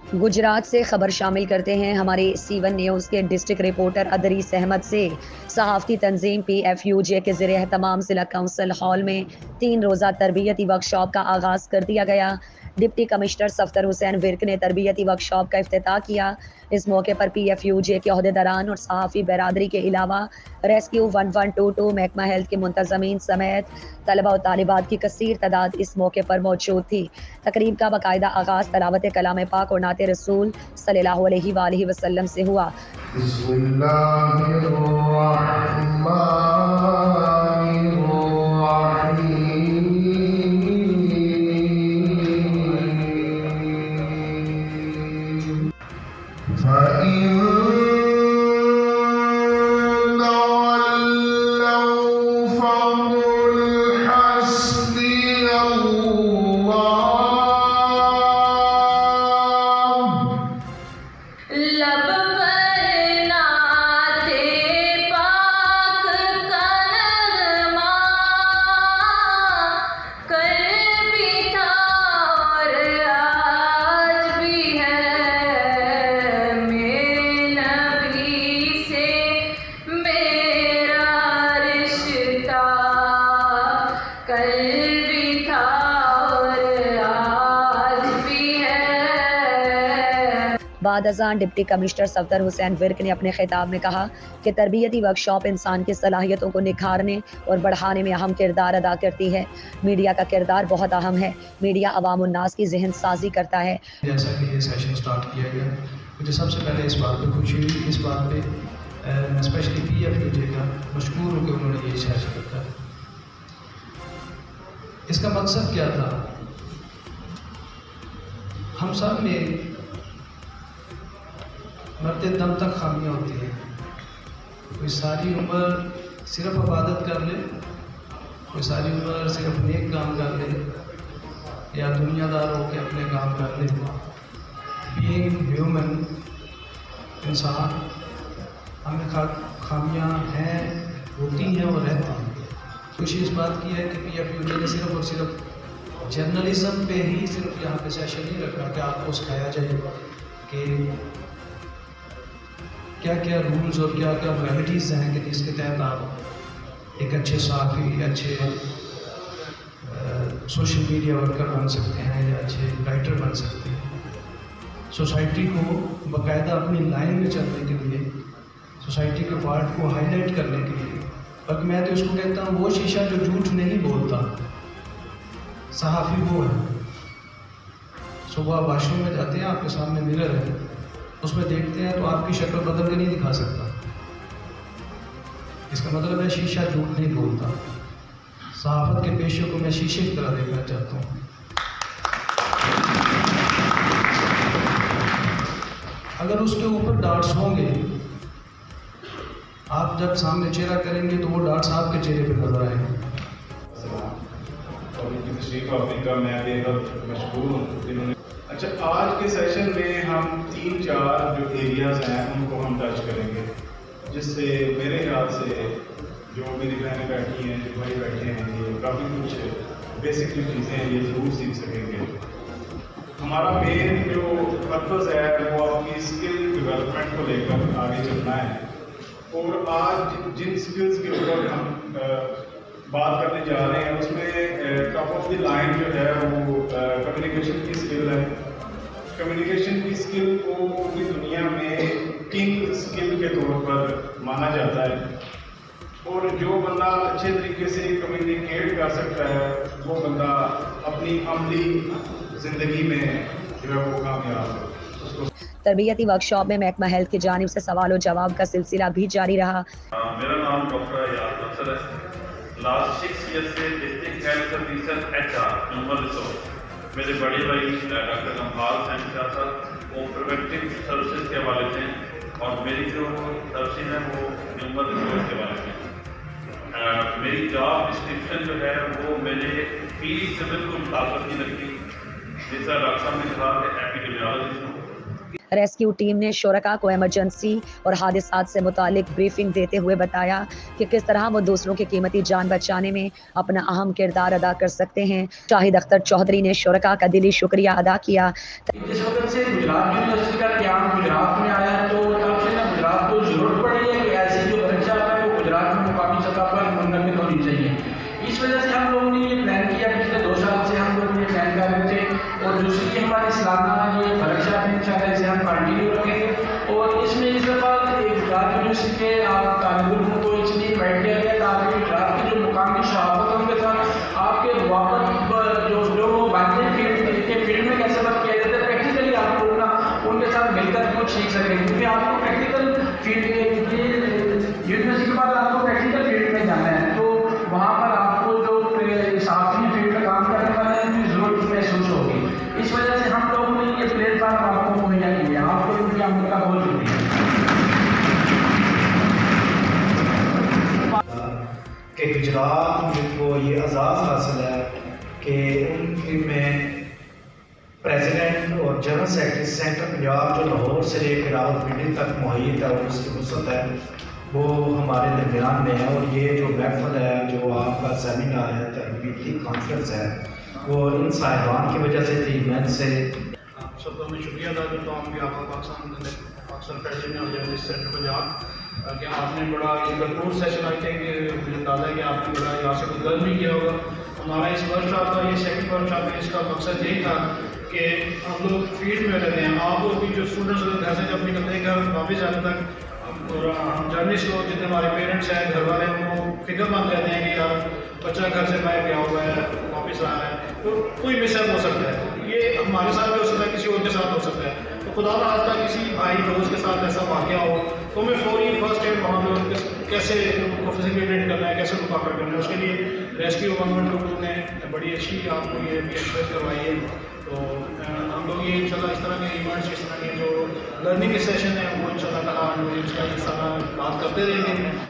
गुजरात से खबर शामिल करते हैं हमारे C1 न्यूज़ के डिस्ट्रिक्ट रिपोर्टर अदरीस अहमद से। सहाफ़ती तंजीम PFUJ के ज़रिए तमाम ज़िला काउंसिल हॉल में 3 रोज़ा तरबियती वर्कशॉप का आगाज़ कर दिया गया। डिप्टी कमिश्नर सफदर हुसैन विर्क ने तरबियती वर्कशॉप का इफ्तिताह किया। इस मौके पर PFUJ के अहदेदारान और सहाफ़ी बरादरी के अलावा रेस्क्यू 1122 महकमा हेल्थ के मुंतज़मीन समेत तलबा और तालिबात की कसीर तादाद इस मौके पर मौजूद थी। तकरीब का बाकायदा आगाज़ तलावत कलाम पाक और नाते रसूल सल्लल्लाहु अलैहि वसल्लम से हुआ। बाद अज़ान डिप्टी कमिश्नर सफदर हुसैन विर्क ने अपने खिताब में कहा कि तरबियती वर्कशॉप इंसान की सलाहियतों को निखारने और बढ़ाने में अहम किरदार अदा करती है। मीडिया का किरदार बहुत अहम है। मीडिया अवाम उन्नास की जहन साजी करता है। जैसा कि ये सेशन स्टार्ट किया गया, मुझे सबसे पहले इस बात पर खुशी हुई, इस बात पे मैं स्पेशली PFUJ का मशकूर हूँ कि उन्होंने ये सेशन रखा। इसका मकसद क्या था? हम सब में मरते दम तक खामियाँ होती हैं। कोई सारी उम्र सिर्फ इबादत कर ले, कोई सारी उम्र सिर्फ नेक काम कर ले, या दुनियादार हो के अपने काम कर ले। बीइंग ह्यूमन, इंसान, हमें खामियाँ हैं, होती हैं और रहती हैं। खुशी इस बात की है कि PFUJ ने सिर्फ और सिर्फ जर्नलिज्म पे ही सिर्फ यहाँ पे सेशन नहीं रखा कि आपको सिखाया जाए कि क्या क्या रूल्स और क्या क्या रेमेडीज़ हैं कि जिसके तहत आप एक अच्छे सहाफ़ी, अच्छे सोशल मीडिया वर्कर बन सकते हैं या अच्छे राइटर बन सकते हैं। सोसाइटी को बाकायदा अपनी लाइन में चलने के लिए, सोसाइटी के पार्ट को हाईलाइट करने के लिए, बल्कि मैं तो इसको कहता हूँ वो शीशा जो झूठ नहीं बोलता, सहाफ़ी वो है। सुबह वॉशरूम में जाते हैं, आपके सामने मिरर है, उसमें देखते हैं तो आपकी शक्ल बदल के नहीं दिखा सकता। इसका मतलब है शीशा झूठ नहीं बोलता। सहाफ़त के पेशे को मैं शीशे की तरह देखना चाहता हूँ। अगर उसके ऊपर डार्ट्स होंगे, आप जब सामने चेहरा करेंगे तो वो डार्ट्स आपके चेहरे पे नजर आएंगे। मैं बेहद मशहूर हूँ। अच्छा, आज के सेशन में हम 3-4 जो एरियाज़ हैं उनको हम टच करेंगे, जिससे मेरे ख्याल से जो मेरी बहनें बैठी हैं, जो भाई बैठे हैं, ये काफ़ी कुछ बेसिक जो चीज़ें हैं ये ज़रूर सीख सकेंगे। हमारा मेन जो पर्पज़ है वो आपकी स्किल डेवलपमेंट को लेकर आगे चलना है। और आज जिन स्किल्स के ऊपर हम बात करने जा रहे हैं उसमें टॉप ऑफ द लाइन जो है वो कम्युनिकेशन की स्किल है। कम्युनिकेशन की स्किल को पूरी दुनिया में किंग स्किल के तौर पर माना जाता है। और जो बंदा अच्छे तरीके से कम्युनिकेट कर सकता है वो बंदा अपनी अमली ज़िंदगी में जो है वो कामयाब है। तरबियती वर्कशॉप में महकमा हेल्थ की जानिब से सवाल और जवाब का सिलसिला भी जारी रहा। मेरा नाम डॉक्टर याद अफसर है। लास्ट 6 ईयर से district health services HR human resource मेरे बड़े भाई डॉक्टर कमपाल सैन शाह साहब वो प्रिवेंटिव सर्विसेज के हवाले से, और मेरी जो सर्विसेज है वो ह्यूमन रिसोर्स के हवाले से। मेरी जॉब डिस्क्रिप्शन जो है वो मेरे फील्ड से बिल्कुल ताल्लुक़ नहीं रखती। जैसा डॉक्टर साहब ने कहा कि एपिडेमियोलॉजिस्ट हूँ। रेस्क्यू टीम ने शुरका को इमरजेंसी और हादसात से मुतालिक ब्रीफिंग देते हुए बताया कि किस तरह वो दूसरों की कीमती जान बचाने में अपना अहम किरदार अदा कर सकते हैं। शाहिद अख्तर चौधरी ने शुरका का दिली शुक्रिया अदा किया। जिस वक्त से गुजरात यूनिवर्सिटी का क्याम गुजरात में आया है तो तब से ना गुजरात को जरूरत पड़ी है कि ऐसी जो वर्कशॉप है वो गुजरात में मुकामी सतह पर मुनक़िद होनी चाहिए। इस वजह से हम लोगों ने ये प्लान किया, पिछले 2 साल से हम लोग ये प्लान कर रहे थे और दूसरी हमारी सालाना ये वर्कशॉप है, इंशाल्लाह इसे हम कंटिन्यू रखेंगे। और इसमें इस दफ़ा गुजरात यूनिवर्सिटी के आप तालिब को इसलिए इन्वाइट किया गया ताकि गुजरात के जो मुकामी शहाफत उनके साथ आपके वापस जो बातें फील्ड में कैसे वर्क किया जाता है प्रैक्टिकली आप लोग ना उनके साथ मिलकर कुछ सीख सकें, क्योंकि आपको प्रैक्टिकल फील्ड यूनिवर्सिटी के बाद आपको प्रैक्टिकल फील्ड में जाना है तो वहाँ पर आपको जो साफी फील्ड में काम करने वाले हैं उनकी जरूरत महसूस होगी। इस वजह से हम लोगों ने ये प्लेटफॉर्म आपको मुहैया किया, आपको इनकी आमद का बहुत शुक्रिया। कि गुजरात को ये एजाज़ हासिल है कि उनकी में प्रेसिडेंट और जनरल सेक्रेटरी सेंट्रल पंजाब जो लाहौर से लेकर रावलपिंडी तक मुहैया है और उसकी वसत है वो हमारे दरमियान में है। और ये जो महफिल है, जो आपका सेमिनार है, तरबीती कॉन्फ्रेंस है, वो इन साहिबान की वजह से थी। मैं से आप सबका मैं शुक्रिया अदा करता हूँ कि आपका पाकिस्तान प्रेसिडेंट और जर्नलिस्ट सेंटर पंजाब कि आपने बड़ा ये भरपूर सेशन आई थे कि मुझे अंदाज़ा है कि आपने बड़ा यहाँ से कुछ लर्न भी किया होगा। हमारा इस वर्कशॉप का ये सेकंड वर्कशॉप है, इसका मकसद यही था कि हम लोग फील्ड में रहते हैं, आप लोग भी जो स्टूडेंट्स घर से जब निकलते हैं घर वापस जाने तक और हम जर्नलिस्ट लोग जितने हमारे पेरेंट्स हैं घर वाले उनको फिक्रमंद रहते हैं कि यार बच्चा घर से बाहर गया हुआ है वापस आ रहा है तो कोई मिसअप हो सकता है, ये हमारे साथ भी हो सकता है, किसी और के साथ हो सकता है। तो खुदा ना खास्ता किसी भाई दोस्त के साथ ऐसा वाक़या हो तो हमें फौरी फर्स्ट एड वहाँ पर कैसे उनको फैसिलिटेट करना है, कैसे उनको काफर करना है, उसके लिए रेस्क्यू 112 ने बड़ी अच्छी आपको ये एक्सप्रेस करवाई है। तो हम लोग ये इंशाल्लाह इस तरह के इवेंट्स, इस तरह के जो लर्निंग के सेशन है वो इंशाल्लाह इसका बात करते रहेंगे।